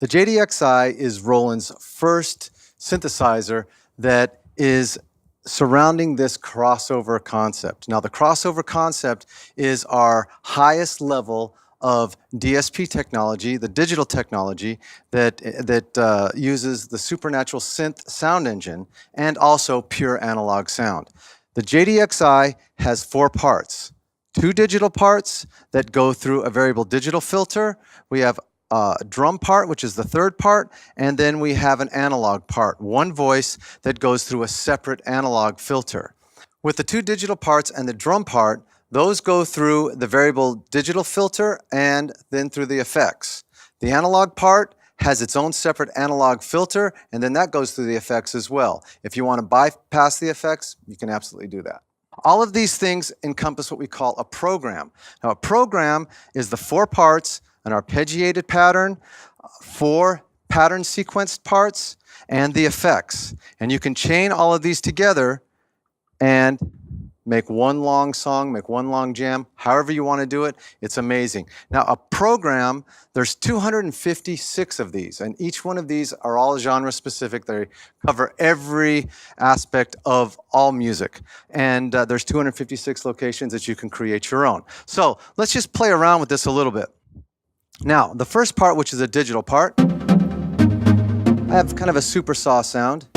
The JDXI is Roland's first synthesizer that is surrounding this crossover concept. Now, the crossover concept is our highest level of DSP technology, the digital technology that uses the supernatural synth sound engine and also pure analog sound. The JDXI has 4 parts. 2 digital parts that go through a variable digital filter. We have a drum part, which is the 3rd part, and then we have an analog part, 1 voice that goes through a separate analog filter. With the 2 digital parts and the drum part, those go through the variable digital filter and then through the effects. The analog part has its own separate analog filter, and then that goes through the effects as well. If you want to bypass the effects, you can absolutely do that. All of these things encompass what we call a program. Now, a program is the 4 parts, an arpeggiated pattern, 4 pattern sequenced parts, and the effects. And you can chain all of these together and make 1 long song, make 1 long jam, however you want to do it. It's amazing. Now, a program, there's 256 of these, and each one of these are all genre specific. They cover every aspect of all music. And there's 256 locations that you can create your own. So let's just play around with this a little bit. Now, the first part, which is a digital part, I have kind of a super saw sound.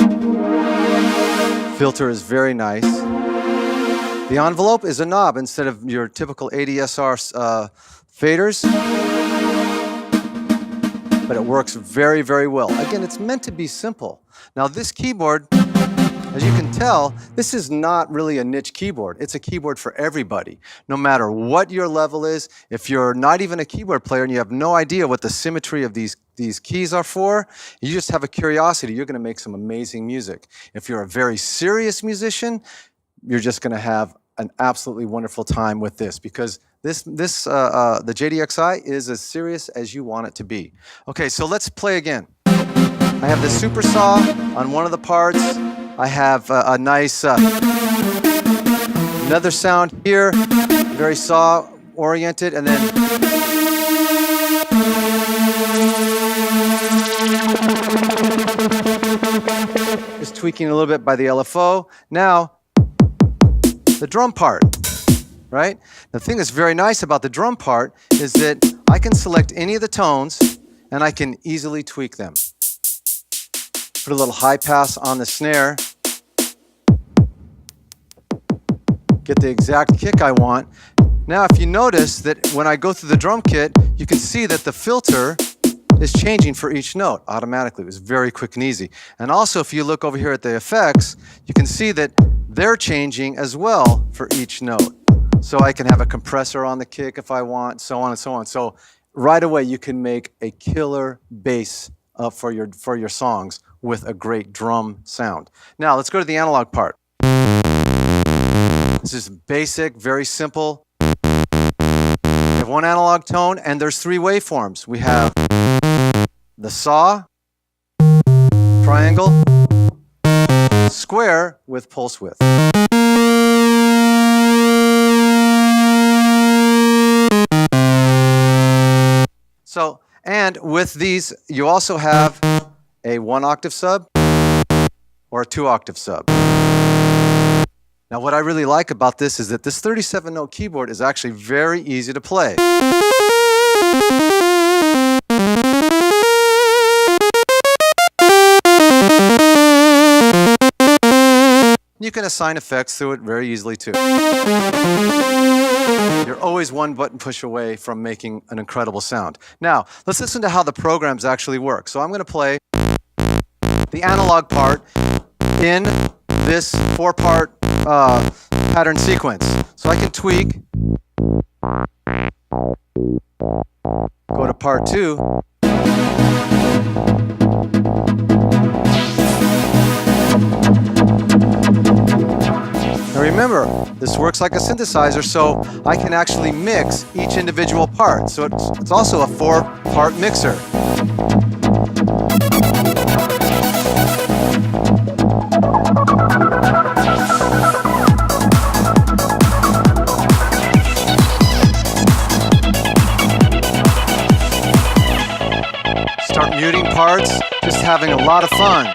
Filter is very nice. The envelope is a knob instead of your typical ADSR faders, but it works very, very well. Again, it's meant to be simple. Now, this keyboard, as you can tell, this is not really a niche keyboard. It's a keyboard for everybody, no matter what your level is. If you're not even a keyboard player and you have no idea what the symmetry of these keys are for, you just have a curiosity, you're going to make some amazing music. If you're a very serious musician, you're just going to have an absolutely wonderful time with this, because the JDXI is as serious as you want it to be. Okay, so let's play again. I have the super saw on one of the parts. I have a nice another sound here, very saw oriented, and then just tweaking a little bit by the LFO. Now, the drum part, right? The thing that's very nice about the drum part is that I can select any of the tones and I can easily tweak them. Put a little high pass on the snare, get the exact kick I want. Now, if you notice that when I go through the drum kit, you can see that the filter is changing for each note automatically. It was very quick and easy. And also, if you look over here at the effects, you can see that they're changing as well for each note. So I can have a compressor on the kick if I want, so on and so on. So right away, you can make a killer bass for your songs with a great drum sound. Now, let's go to the analog part. This is basic, very simple. We have 1 analog tone, and there's 3 waveforms. We have the saw, triangle, square with pulse width. So, and with these, you also have a 1 octave sub or a 2 octave sub. Now, what I really like about this is that this 37-note keyboard is actually very easy to play. You can assign effects through it very easily too. You're always 1 button push away from making an incredible sound. Now, let's listen to how the programs actually work. So I'm going to play the analog part in this 4-part pattern sequence. So I can tweak, go to part 2, now remember, this works like a synthesizer, so I can actually mix each individual part. So it's also a 4-part mixer. Start muting parts, just having a lot of fun.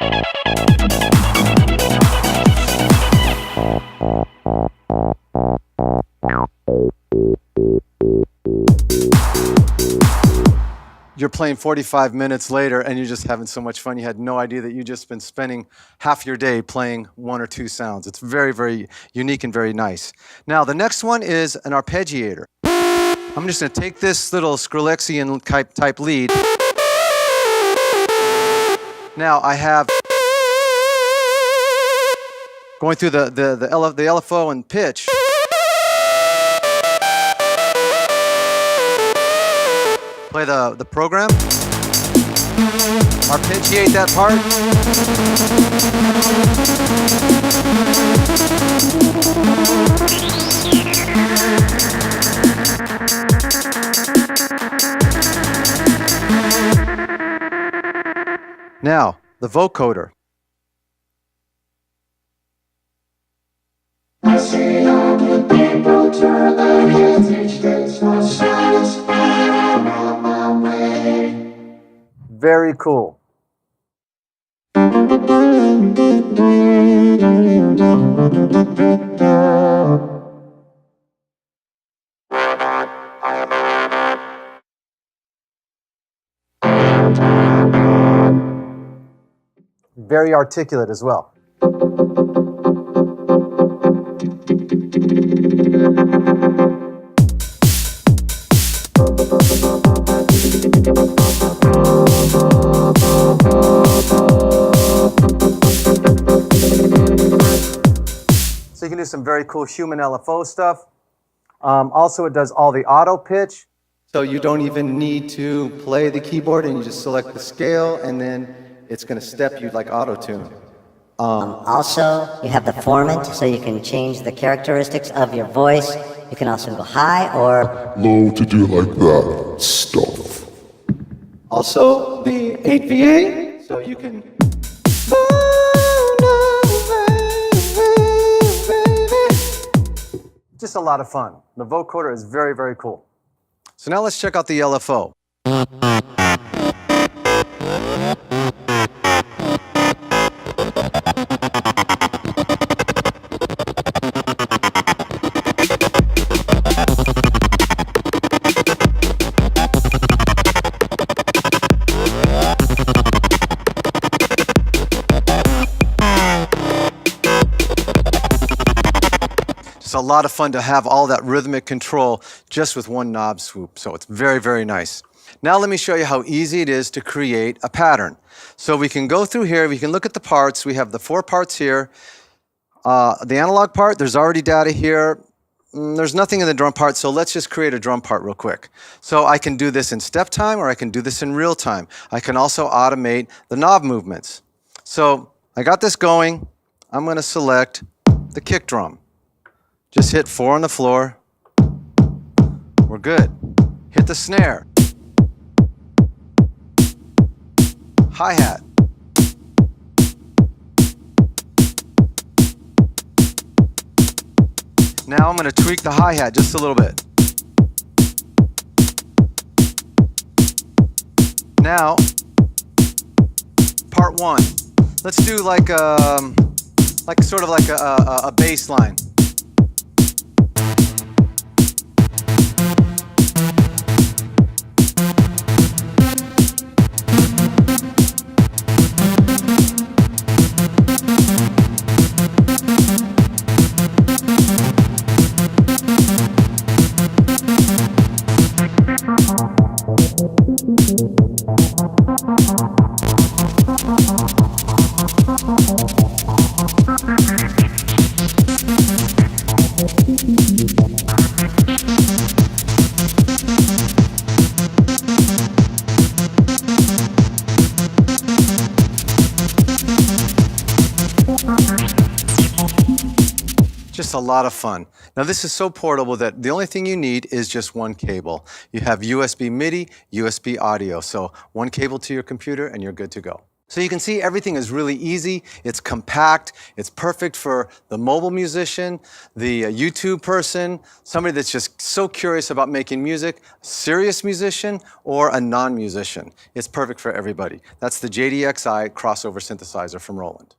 You're playing 45 minutes later and you're just having so much fun. You had no idea that you just been spending half your day playing one or two sounds. It's very, very unique and very nice. Now, the next one is an arpeggiator. I'm just going to take this little Skrillexian type lead. Now, I have going through the LFO and pitch. Play the program, arpeggiate that part. Now, the vocoder. I see all the people turn their heads each day, so satisfied on my way. Very cool. Very articulate as well. So you can do some very cool human LFO stuff. Also, it does all the auto pitch. So you don't even need to play the keyboard, and you just select the scale, and then it's going to step you like auto-tune. Also, you have the formant, so you can change the characteristics of your voice. You can also go high or low to do like that stuff. Also, the 8VA, so you can... Just a lot of fun. The vocoder is very, very cool. So now let's check out the LFO. It's a lot of fun to have all that rhythmic control just with one knob swoop, so it's very, very nice. Now let me show you how easy it is to create a pattern. So we can go through here, we can look at the parts. We have the 4 parts here. The analog part, there's already data here. There's nothing in the drum part, so let's just create a drum part real quick. So I can do this in step time, or I can do this in real time. I can also automate the knob movements. So I got this going. I'm going to select the kick drum. Just hit 4 on the floor. We're good. Hit the snare. Hi-hat. Now I'm going to tweak the hi-hat just a little bit. Now, part 1. Let's do like sort of like a bass line. Just a lot of fun. Now this is so portable that the only thing you need is just one cable. You have USB MIDI, USB audio, so one cable to your computer and you're good to go. So you can see everything is really easy, it's compact, it's perfect for the mobile musician, the YouTube person, somebody that's just so curious about making music, a serious musician, or a non-musician. It's perfect for everybody. That's the JDXI crossover synthesizer from Roland.